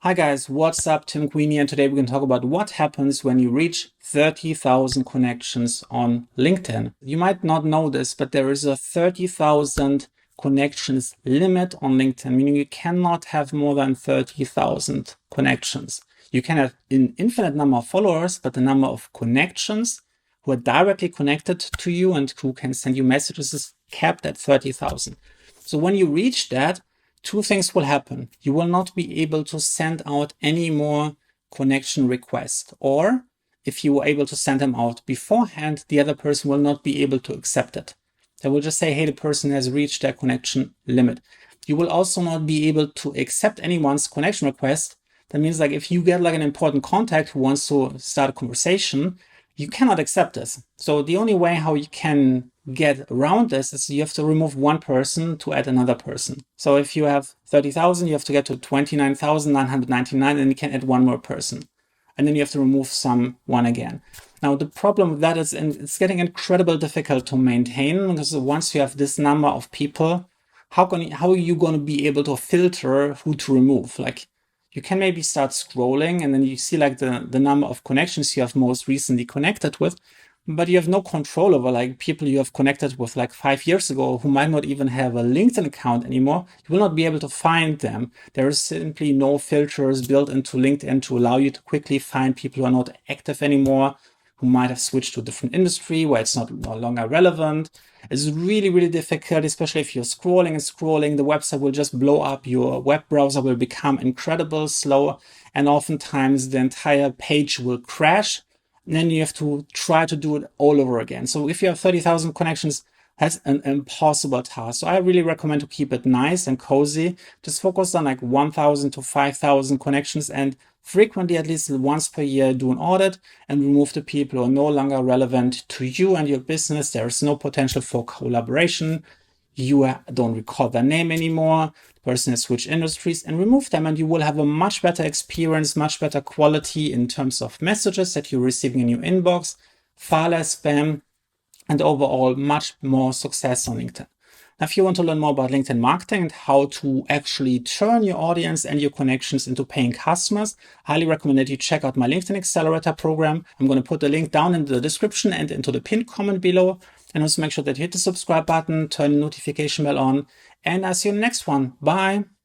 Hi guys, what's up? Tim Queenie, and today we're going to talk about what happens when you reach 30,000 connections on LinkedIn. You might not know this, but there is a 30,000 connections limit on LinkedIn, meaning you cannot have more than 30,000 connections. You can have an infinite number of followers, but the number of connections who are directly connected to you and who can send you messages is capped at 30,000. So when you reach that, two things will happen. You will not be able to send out any more connection requests, or if you were able to send them out beforehand, the other person will not be able to accept it. They will just say, hey, the person has reached their connection limit. You will also not be able to accept anyone's connection request. That means like if you get like an important contact who wants to start a conversation, you cannot accept this. So the only way how you can get around this is you have to remove one person to add another person. So if you have 30,000, you have to get to 29,999 and you can add one more person. And then you have to remove someone again. Now, the problem with that is it's getting incredibly difficult to maintain, because once you have this number of people, how are you going to be able to filter who to remove? Like, you can maybe start scrolling and then you see like the number of connections you have most recently connected with, but you have no control over like people you have connected with like 5 years ago who might not even have a LinkedIn account anymore. You will not be able to find them. There is simply no filters built into LinkedIn to allow you to quickly find people who are not active anymore, who might have switched to a different industry where it's no longer relevant. It's really, really difficult, especially if you're scrolling and scrolling. The website will just blow up. Your web browser will become incredibly slow, and oftentimes the entire page will crash. And then you have to try to do it all over again. So if you have 30,000 connections, that's an impossible task. So I really recommend to keep it nice and cozy. Just focus on like 1,000 to 5,000 connections, and frequently, at least once per year, do an audit and remove the people who are no longer relevant to you and your business. There is no potential for collaboration. You don't recall their name anymore. The person has switched industries, and remove them, and you will have a much better experience, much better quality in terms of messages that you're receiving in your inbox, far less spam, and overall much more success on LinkedIn. Now, if you want to learn more about LinkedIn marketing and how to actually turn your audience and your connections into paying customers, I highly recommend that you check out my LinkedIn Accelerator program. I'm going to put the link down in the description and into the pinned comment below. And also make sure that you hit the subscribe button, turn the notification bell on, and I'll see you in the next one. Bye.